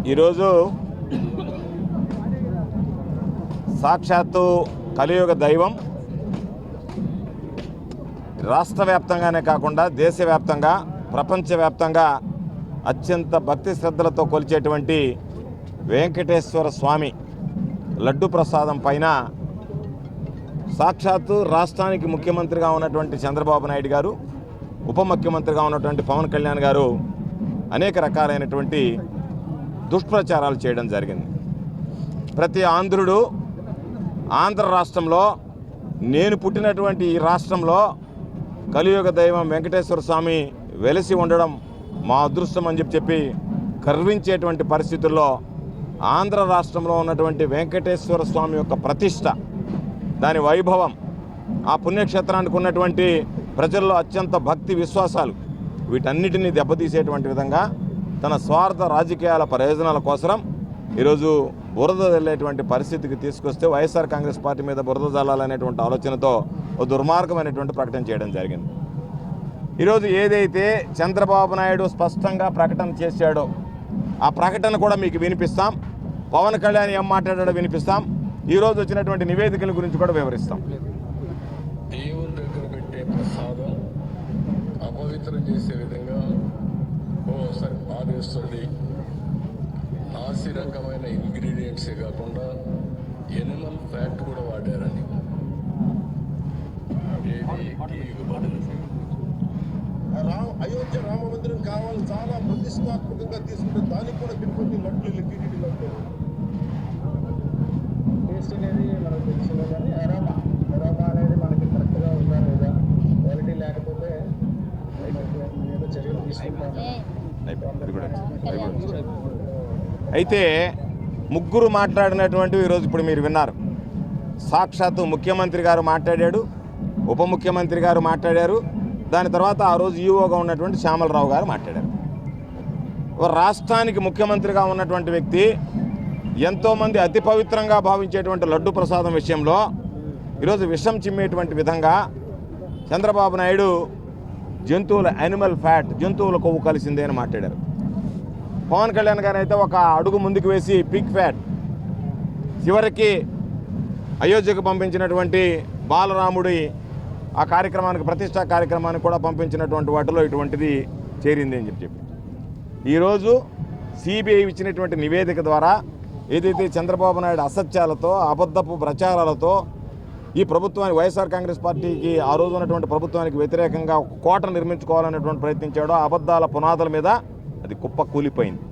ఈరోజు సాక్షాత్తు కలియుగ దైవం రాష్ట్ర వ్యాప్తంగానే కాకుండా దేశవ్యాప్తంగా ప్రపంచవ్యాప్తంగా అత్యంత భక్తి శ్రద్ధలతో కొలిచేటువంటి వెంకటేశ్వర స్వామి లడ్డు ప్రసాదం పైన సాక్షాత్తు రాష్ట్రానికి ముఖ్యమంత్రిగా ఉన్నటువంటి చంద్రబాబు నాయుడు గారు, ఉప ముఖ్యమంత్రిగా ఉన్నటువంటి పవన్ కళ్యాణ్ గారు అనేక రకాలైనటువంటి దుష్ప్రచారాలు చేయడం జరిగింది. ప్రతి ఆంధ్రుడు ఆంధ్ర రాష్ట్రంలో, నేను పుట్టినటువంటి ఈ రాష్ట్రంలో కలియుగ దైవం వెంకటేశ్వర స్వామి వెలిసి ఉండడం మా అదృష్టం అని చెప్పి గర్వించేటువంటి పరిస్థితుల్లో ఆంధ్ర రాష్ట్రంలో ఉన్నటువంటి వెంకటేశ్వర స్వామి యొక్క ప్రతిష్ట, దాని వైభవం, ఆ పుణ్యక్షేత్రానికి ఉన్నటువంటి ప్రజల్లో అత్యంత భక్తి విశ్వాసాలు, వీటన్నిటినీ దెబ్బతీసేటువంటి విధంగా తన స్వార్థ రాజకీయాల ప్రయోజనాల కోసం ఈరోజు బురద జల్లేటువంటి పరిస్థితికి తీసుకొస్తే వైఎస్ఆర్ కాంగ్రెస్ పార్టీ మీద బురద జల్లాలనేటువంటి ఆలోచనతో ఒక దుర్మార్గమైనటువంటి ప్రకటన చేయడం జరిగింది. ఈరోజు ఏదైతే చంద్రబాబు నాయుడు స్పష్టంగా ప్రకటన చేశాడో ఆ ప్రకటన కూడా మీకు వినిపిస్తాం. పవన్ కళ్యాణ్ ఏం మాట్లాడాడో వినిపిస్తాం. ఈరోజు వచ్చినటువంటి నివేదికల గురించి కూడా వివరిస్తాం. దేవుని దగ్గర పెట్టే ప్రసాదం అపవిత్రం చేసే విధంగా ఓసారి బాధేస్తుంది. నాసిరకమైన ఇంగ్రీడియంట్సే కాకుండా ఎనిమల్ ఫ్యాట్ కూడా వాడారని. అయోధ్య రామ మందిరం కావాలి, చాలా ప్రతిష్టాత్మకంగా తీసుకుంటే దానికి కూడా తిరుపతి లడ్లు టీటీడీ లడ్లు టేస్ట్ అనేది మనకు తెలుసు, కానీ అరోమా అనేది మనకి కరెక్ట్గా ఉందా లేదా, క్వాలిటీ లేకపోతే ఏదో చర్యలు తీసుకుంటాము. అయితే ముగ్గురు మాట్లాడినటువంటివి ఈరోజు ఇప్పుడు మీరు విన్నారు. సాక్షాత్తు ముఖ్యమంత్రి గారు మాట్లాడాడు, ఉప ముఖ్యమంత్రి గారు మాట్లాడారు, దాని తర్వాత ఆ రోజు ఈఓగా ఉన్నటువంటి శ్యామలరావు గారు మాట్లాడారు. రాష్ట్రానికి ముఖ్యమంత్రిగా ఉన్నటువంటి వ్యక్తి ఎంతోమంది అతి పవిత్రంగా భావించేటువంటి లడ్డు ప్రసాదం విషయంలో ఈరోజు విషం చిమ్మేటువంటి విధంగా చంద్రబాబు నాయుడు జంతువుల యానిమల్ ఫ్యాట్, జంతువుల కొవ్వు కలిసిందే అని మాట్లాడారు. పవన్ కళ్యాణ్ గారు అయితే ఒక అడుగు ముందుకు వేసి పిగ్ ఫ్యాట్, చివరికి అయోధ్యకు పంపించినటువంటి బాలరాముడి ఆ కార్యక్రమానికి, ప్రతిష్టా కార్యక్రమానికి కూడా పంపించినటువంటి వాటిలో ఇటువంటిది చేరింది అని చెప్పి ఈరోజు సిబిఐ ఇచ్చినటువంటి నివేదిక ద్వారా ఏదైతే చంద్రబాబు నాయుడు అసత్యాలతో, అబద్ధపు ప్రచారాలతో ఈ ప్రభుత్వానికి, వైఎస్ఆర్ కాంగ్రెస్ పార్టీకి ఆ రోజు ఉన్నటువంటి ప్రభుత్వానికి వ్యతిరేకంగా కోట నిర్మించుకోవాలనేటువంటి ప్రయత్నించాడో, అబద్ధాల పునాదుల మీద అది కుప్ప కూలిపోయింది.